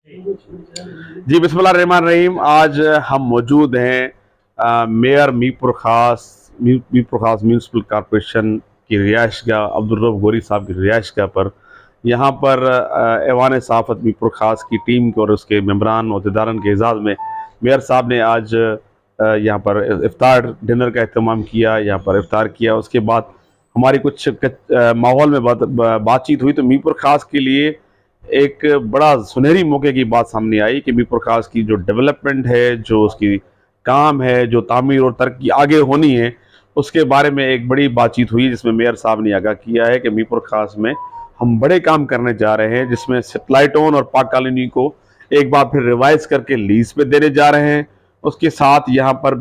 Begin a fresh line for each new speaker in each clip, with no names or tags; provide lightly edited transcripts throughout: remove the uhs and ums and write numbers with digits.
जी, बिस्मिल्लाहिर्रहमानिर्रहीम। आज हम मौजूद हैं मेयर मीरपुर खास म्यूनसिपल कॉरपोरेशन की रिहाइशगाह अब्दुल रऊफ़ गोरी साहब की रिहाइशगाह पर। यहाँ पर ऐवान सहाफ़त मीरपुर खास की टीम और उसके मेंबरान अहदेदारान के एजाज़ में मेयर साहब ने आज यहाँ पर इफ्तार डिनर का अहतमाम किया, यहाँ पर इफ्तार किया। उसके बाद हमारी कुछ माहौल में बातचीत हुई, तो मीरपुर खास के लिए एक बड़ा सुनहरी मौके की बात सामने आई कि मीरपुर खास की जो डेवलपमेंट है, जो उसकी काम है, जो तामीर और तरक्की आगे होनी है, उसके बारे में एक बड़ी बातचीत हुई, जिसमें मेयर साहब ने आगाह किया है कि मीरपुर खास में हम बड़े काम करने जा रहे हैं, जिसमें सेटेलाइट टाउन और पार्क कॉलोनी को एक बार फिर रिवाइज करके लीज पे देने जा रहे हैं। उसके साथ यहाँ पर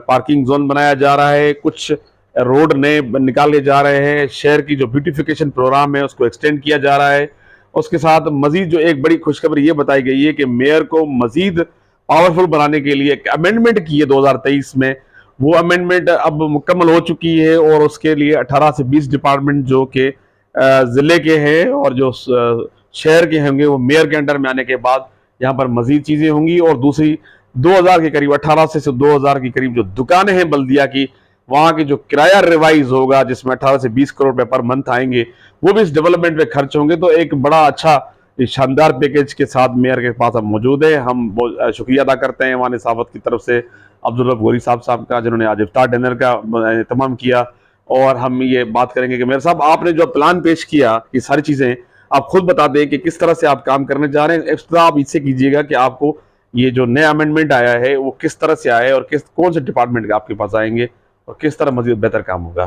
पार्किंग जोन बनाया जा रहा है, कुछ रोड नए निकाले जा रहे हैं, शहर की जो ब्यूटिफिकेशन प्रोग्राम है उसको एक्सटेंड किया जा रहा है। उसके साथ मजीद जो एक बड़ी खुशखबरी ये बताई गई है कि मेयर को मजीद पावरफुल बनाने के लिए एक अमेंडमेंट की है 2023 में। वो अमेंडमेंट अब मुकम्मल हो चुकी है और उसके लिए 18 से 20 डिपार्टमेंट जो कि ज़िले के हैं और जो शहर के होंगे, वो मेयर के अंडर में आने के बाद यहाँ पर मजीद चीज़ें होंगी। और दूसरी 2000 के करीब 18 से 2000 के करीब जो दुकानें हैं बल्दिया की, वहाँ की जो किराया रिवाइज होगा, जिसमें 18 से 20 करोड़ रुपए पर मंथ आएंगे, वो भी इस डेवलपमेंट में खर्च होंगे। तो एक बड़ा अच्छा शानदार पैकेज के साथ मेयर के पास हम मौजूद है। हम बहुत शुक्रिया अदा करते हैं वान साहब की तरफ से अब्दुल रऊफ़ गोरी साहब का, जिन्होंने आज इफ्तार डिनर का एहतमाम किया। और हम ये बात करेंगे कि मेयर साहब, आपने जो प्लान पेश किया, ये सारी चीज़ें आप खुद बता दें कि किस तरह से आप काम करने जा रहे हैं। एक्स्ट्रा आप इससे कीजिएगा कि आपको ये जो नया अमेंडमेंट आया है वो किस तरह से आया है और कौन से डिपार्टमेंट आपके पास आएंगे और किस तरह मजीद बेहतर काम होगा।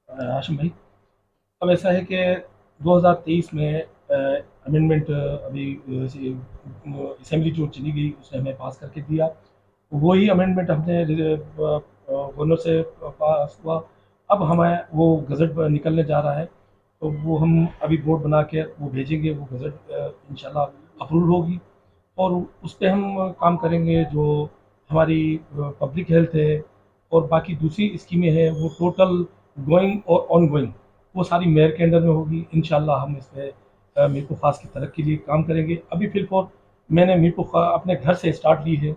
हाशिम भाई, अब ऐसा है कि 2023 में अमेंडमेंट अभी असेंबली जो चली गई उसने हमें पास करके दिया। वही अमेंडमेंट हमने गवर्नर से पास हुआ। अब हमें वो गज़ट निकलने जा रहा है, तो वो हम अभी बोर्ड बना के वो भेजेंगे। वो गज़ट इंशाल्लाह अप्रूव होगी और उस पे हम काम करेंगे। जो हमारी पब्लिक हेल्थ है और बाकी दूसरी स्कीमें हैं, वो टोटल गोइंग और ऑन गोइंग वो सारी मेयर के अंडर में होगी। इंशाल्लाह हम इस पर मीरपुर खास की तरक्की के लिए काम करेंगे। अभी फिलहाल मैंने मीरपुर अपने घर से स्टार्ट ली है।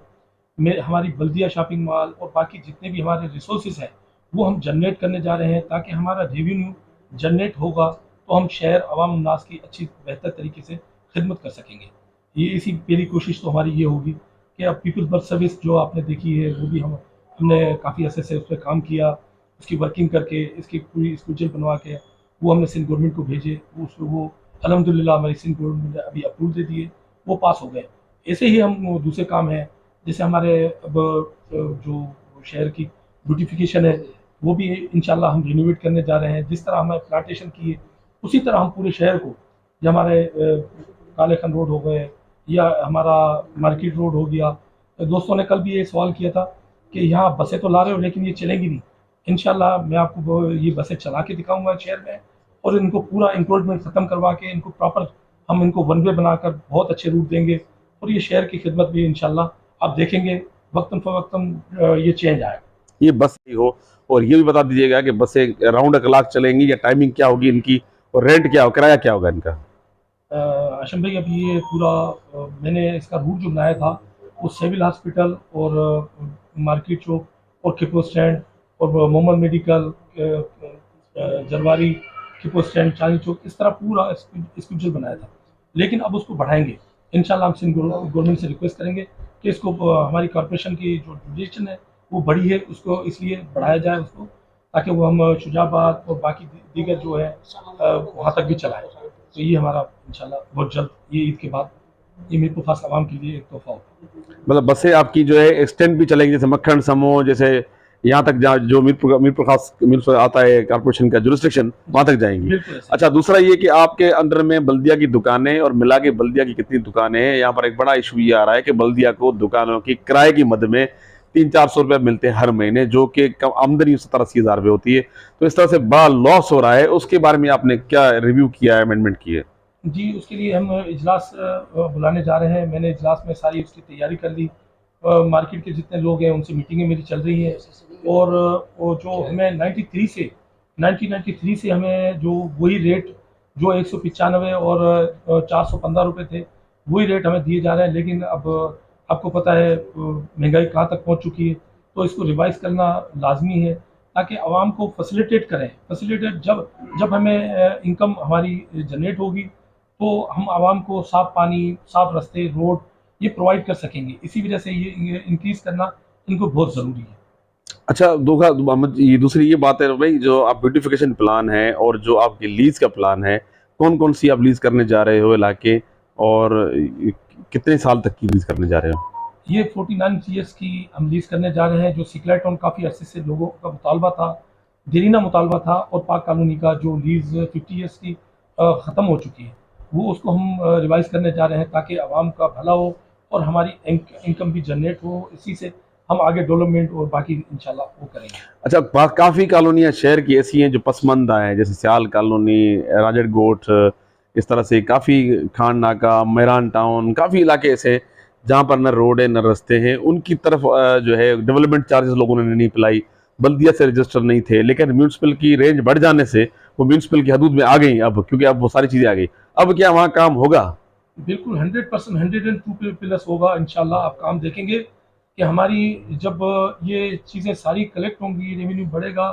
हमारी बल्दिया शॉपिंग मॉल और बाकी जितने भी हमारे रिसोर्सेज हैं वो हम जनरेट करने जा रहे हैं, ताकि हमारा रेवेन्यू जनरेट होगा तो हम शहर अवाम उन्नास की अच्छी बेहतर तरीके से खिदमत कर सकेंगे। ये इसी पहली कोशिश तो हमारी ये होगी कि अब पीपल्स बस सर्विस जो आपने देखी है वो भी हमने काफ़ी अर्से से उस पर काम किया, उसकी वर्किंग करके इसकी पूरी स्केड्यूल बनवा के वो हमने सिंध गवर्नमेंट को भेजे। वो अल्हम्दुलिल्लाह हमारी सिंध गवर्नमेंट ने अभी अप्रूव दे दिए, वो पास हो गए। ऐसे ही हम दूसरे काम हैं, जैसे हमारे अब जो शहर की ब्यूटिफिकेशन है वो भी इंशाल्लाह हम रिनोवेट करने जा रहे हैं। जिस तरह हमें प्लांटेशन किए उसी तरह हम पूरे शहर को, जो हमारे काले खन रोड हो गए या हमारा मार्केट रोड हो गया। दोस्तों ने कल भी ये सवाल किया था कि यहाँ बसें तो ला रहे हो लेकिन ये चलेंगी नहीं। इंशाल्लाह मैं आपको ये बसें चला के दिखाऊंगा शहर में और इनको पूरा इंक्रोचमेंट ख़त्म करवा के इनको प्रॉपर हम इनको वन वे बनाकर बहुत अच्छे रूट देंगे और ये शहर की खिदमत भी इंशाल्लाह आप देखेंगे वक्तन फ़वक्तन ये चेंज आएगा।
ये बस ही हो, और ये भी बता दीजिएगा कि बसें अराउंड क्लाक चलेंगी या टाइमिंग क्या होगी इनकी, और रेंट क्या हो, किराया क्या होगा इनका।
आशम भाई, अभी ये पूरा मैंने इसका रूट जो बनाया था वो सिविल हॉस्पिटल और मार्केट चौक और खिपो स्टैंड और मोहम्मद मेडिकल, जरवारी, खिपो स्टैंड, चांदी चौक, इस तरह पूरा स्केड्यूल बनाया था। लेकिन अब उसको बढ़ाएंगे इंशाल्लाह। हम सिंध गवर्नमेंट से रिक्वेस्ट करेंगे कि इसको हमारी कॉरपोरेशन की जो ड्यूरेशन है वो बड़ी है, उसको इसलिए बढ़ाया जाए उसको, ताकि वो हम शुजाबाद और बाकी दीगर जो है वहाँ तक भी चलाएँ। तो ये हमारा इंशाल्लाह बहुत जल्द, ये ईद के बाद, ये मीरपुर खास आवाम के लिए एक तोहफा होगा।
मतलब बसें आपकी जो है एक्सटेंड भी चलेंगी, जैसे मक्खन समूह, जैसे यहाँ तक जहाँ जो मीरपुर आता है कॉर्पोरेशन का जुरिस्डिक्शन, वहाँ तक जाएंगी।
बिल्कुल।
अच्छा, दूसरा ये कि आपके अंडर में बल्दिया की दुकानें और मिला के बल्दिया की कितनी दुकानें हैं। यहाँ पर एक बड़ा इशू ये आ रहा है कि बल्दिया को दुकानों की किराए की मद में 300-400 रुपये मिलते हैं हर महीने, जो कि कम आमदनी 70-80 हज़ार रुपये होती है। तो इस तरह से बड़ा लॉस हो रहा है, उसके बारे में आपने क्या रिव्यू किया है, अमेंडमेंट की है।
जी, उसके लिए हम इजलास बुलाने जा रहे हैं। मैंने इजलास में सारी उसकी तैयारी कर ली। मार्केट के जितने लोग हैं उनसे मीटिंगें मेरी चल रही हैं और वो जो हमें 1993 से हमें जो वही रेट जो 195 और 415 रुपये थे, वही रेट हमें दिए जा रहे हैं। लेकिन अब आपको पता है महंगाई कहाँ तक पहुँच चुकी है, तो इसको रिवाइज करना लाजमी है ताकि आवाम को फैसिलिटेट करें। फैसिलिटेट जब जब हमें इनकम हमारी जनरेट होगी तो हम आवाम को साफ़ पानी, साफ़ रास्ते, रोड ये प्रोवाइड कर सकेंगे। इसी वजह से ये इंक्रीज़ करना इनको बहुत ज़रूरी है।
अच्छा, ये दूसरी ये बात है भाई, जो आप ब्यूटिफिकेशन प्लान है और जो आपकी लीज का प्लान है, कौन कौन सी आप लीज करने जा रहे हो इलाके, और कितने साल तक की लीज करने जा रहे हो?
ये 49 ईयर्स की हम लीज़ करने जा रहे हैं। जो सिकलाई टाउन काफ़ी अरसे से लोगों का मुतालबा था, देरीना मुतालबा था, और पाक कॉलोनी का जो लीज़ 50 ईयर्स की ख़त्म हो चुकी है, वो उसको हम रिवाइज़ करने जा रहे हैं ताकि आवाम का भला हो और हमारी इनकम भी जनरेट हो। इसी से हम आगे डेवलपमेंट और बाकी इंशाल्लाह वो करेंगे।
अच्छा, काफ़ी कॉलोनियाँ शहर की ऐसी हैं जो पसमानदा हैं, जैसे सियाल कॉलोनी, राजड़ गोठ, इस तरह से काफ़ी खान नाका, मेहरान टाउन, काफ़ी इलाके ऐसे हैं जहाँ पर न रोड है न रास्ते हैं। उनकी तरफ जो है डेवलपमेंट चार्जेस लोगों ने नहीं पिलाई, बल्दिया से रजिस्टर नहीं थे, लेकिन म्यूनसिपल की रेंज बढ़ जाने से वो म्यूनसिपल की हदूद में आ गई अब, क्योंकि अब वो सारी चीज़ें आ गई। अब क्या वहाँ काम होगा?
बिल्कुल 100%, 102 प्लस होगा इंशाल्लाह। आप काम देखेंगे कि हमारी जब ये चीज़ें सारी कलेक्ट होंगी, रेवेन्यू बढ़ेगा,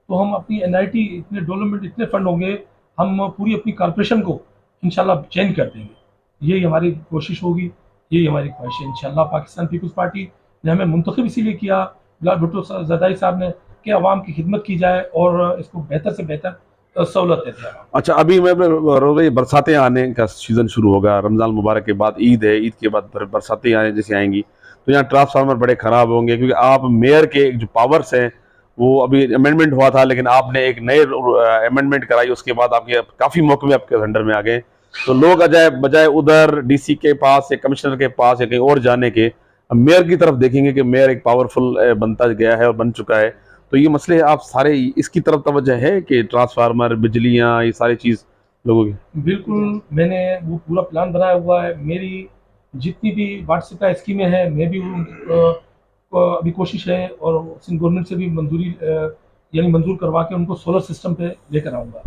तो हम अपनी एनआईटी इतने डेवलपमेंट इतने फंड होंगे, हम पूरी अपनी कॉरपोरेशन को इंशाल्लाह चेंज कर देंगे। यही हमारी कोशिश होगी, यही हमारी ख्वाहिश है इंशाल्लाह। पाकिस्तान पीपल्स पार्टी ने हमें मुंतखब इसीलिए किया, बिलाल भुट्टो ज़रदारी साहब ने, कि आवाम की खिदमत की जाए और इसको बेहतर से बेहतर सहूलत देते हैं।
अच्छा, अभी मैं रोज़ बरसातें आने का सीज़न शुरू होगा, रमज़ान मुबारक के बाद ईद है, ईद के बाद बरसातें आने जैसे आएंगी, तो यहाँ ट्रांसफार्मर बड़े ख़राब होंगे, क्योंकि आप मेयर के जो पावर्स हैं वो अभी अमेंडमेंट हुआ था, लेकिन आपने एक नए अमेंडमेंट कराई, उसके बाद आपके काफ़ी महकमे आपके अंडर में आ गए। तो लोग बजाय उधर डीसी के पास या कमिश्नर के पास या कहीं और जाने के, अब मेयर की तरफ देखेंगे कि मेयर एक पावरफुल बनता गया है और बन चुका है। तो ये मसले आप सारे इसकी तरफ तवज्जो है कि ट्रांसफार्मर, बिजलियाँ, ये सारी चीज़ लोगों की?
बिल्कुल, मैंने वो पूरा प्लान बनाया हुआ है। मेरी जितनी भी वाटर सप्लाई स्कीमें हैं, मैं भी अभी कोशिश है और सिंध गवर्नमेंट से भी मंजूरी यानी मंजूर करवा के उनको सोलर सिस्टम पे लेकर आऊँगा,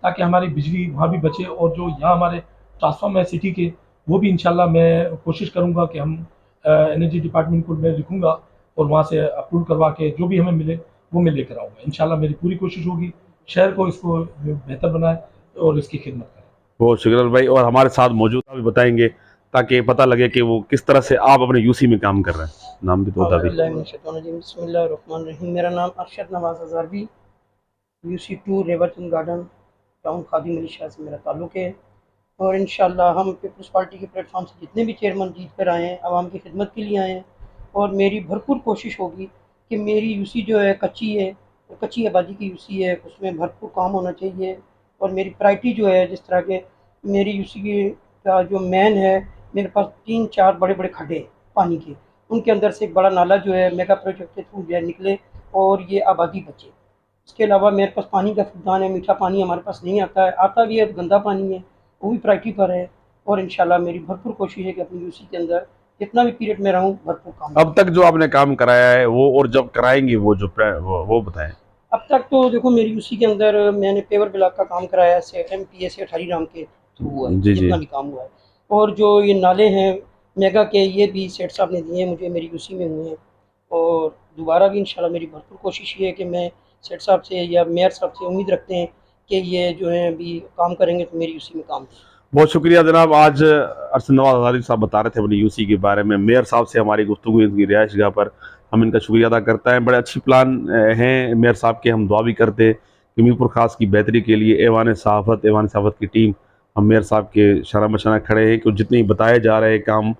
ताकि हमारी बिजली वहाँ भी बचे। और जो यहाँ हमारे ट्रांसफार्मर है सिटी के, वो भी इंशाल्लाह मैं कोशिश करूँगा कि हम एनर्जी डिपार्टमेंट को मैं लिखूँगा और वहाँ से अप्रूव करवा के जो भी हमें मिले वो मैं लेकर आऊँगा। इंशाल्लाह मेरी पूरी कोशिश होगी शहर को इसको बेहतर बनाए और इसकी खिदमत करें।
बहुत शुक्रिया भाई, और हमारे साथ मौजूद भी बताएंगे ताकि पता लगे कि वो किस तरह से आप अपने यूसी में काम कर रहे हैं। नाम भी तो बता दें।
बिस्मिल्लाहिर्रहमानिर्रहीम। मेरा नाम Arshad Nawaz Azharvi, UC2 Revarchand garden town खादी मलिशा से मेरा ताल्लुक़ है। और इंशाल्लाह हम पीपल्स पार्टी के प्लेटफॉर्म से जितने भी चेयरमैन जीत कर आए हैं, आवाम की खिदमत के लिए आए हैं। और मेरी भरपूर कोशिश होगी कि मेरी UC जो है कच्ची है, कच्ची आबादी की UC है, उसमें भरपूर काम होना चाहिए। और मेरी प्रायोरिटी जो है, जिस तरह के मेरी UC का जो मेन है, मेरे पास 3-4 बड़े-बड़े खड्डे हैं पानी के, उनके अंदर से एक बड़ा नाला जो है मेगा प्रोजेक्ट के थ्रू जो है निकले और ये आबादी बचे। इसके अलावा मेरे पास पानी का फुकदान है, मीठा पानी हमारे पास नहीं आता है, आता भी है गंदा पानी है, वो भी प्रायोरिटी पर है। और इंशाल्लाह मेरी भरपूर कोशिश है कि अपनी UC के अंदर जितना भी पीरियड में रहूँ भरपूर काम।
अब तक जो आपने काम कराया है वो, और जब कराएंगे वो बताएं।
अब तक तो देखो मेरी UC के अंदर मैंने पेवर ब्लॉक का काम कराया है, MPA से 18 राम के थ्रू हुआ है जितना भी काम हुआ है। और जो ये नाले हैं मेगा के, ये भी सेठ साहब ने दिए हैं मुझे, मेरी UC में हुए हैं। और दोबारा भी इंशाल्लाह मेरी भरपूर कोशिश ये है कि मैं सेठ साहब से या मेयर साहब से उम्मीद रखते हैं कि ये जो है अभी काम करेंगे तो मेरी UC में काम दें।
बहुत शुक्रिया जनाब। आज अरशद नवाज अज़हरी साहब बता रहे थे अपनी UC के बारे में। मेयर साहब से हमारी गुफ्तगू इनकी रिहाइशगाह पर, हम इनका शुक्रिया अदा करते हैं। बड़े अच्छी प्लान हैं मेयर साहब के। हम दुआ भी करते हैं कि मीरपुर खास की बेहतरी के लिए ऐवान सहाफ़त की टीम, हम मेयर साहब के शरा मशाना खड़े हैं कि जितने बताए जा रहे काम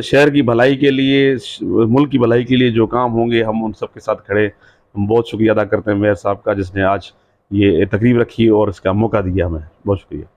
शहर की भलाई के लिए, मुल्क की भलाई के लिए जो काम होंगे, हम उन सब के साथ खड़े। हम बहुत शुक्रिया अदा करते हैं मेयर साहब का, जिसने आज ये तकरीब रखी और इसका मौका दिया हमें। बहुत शुक्रिया।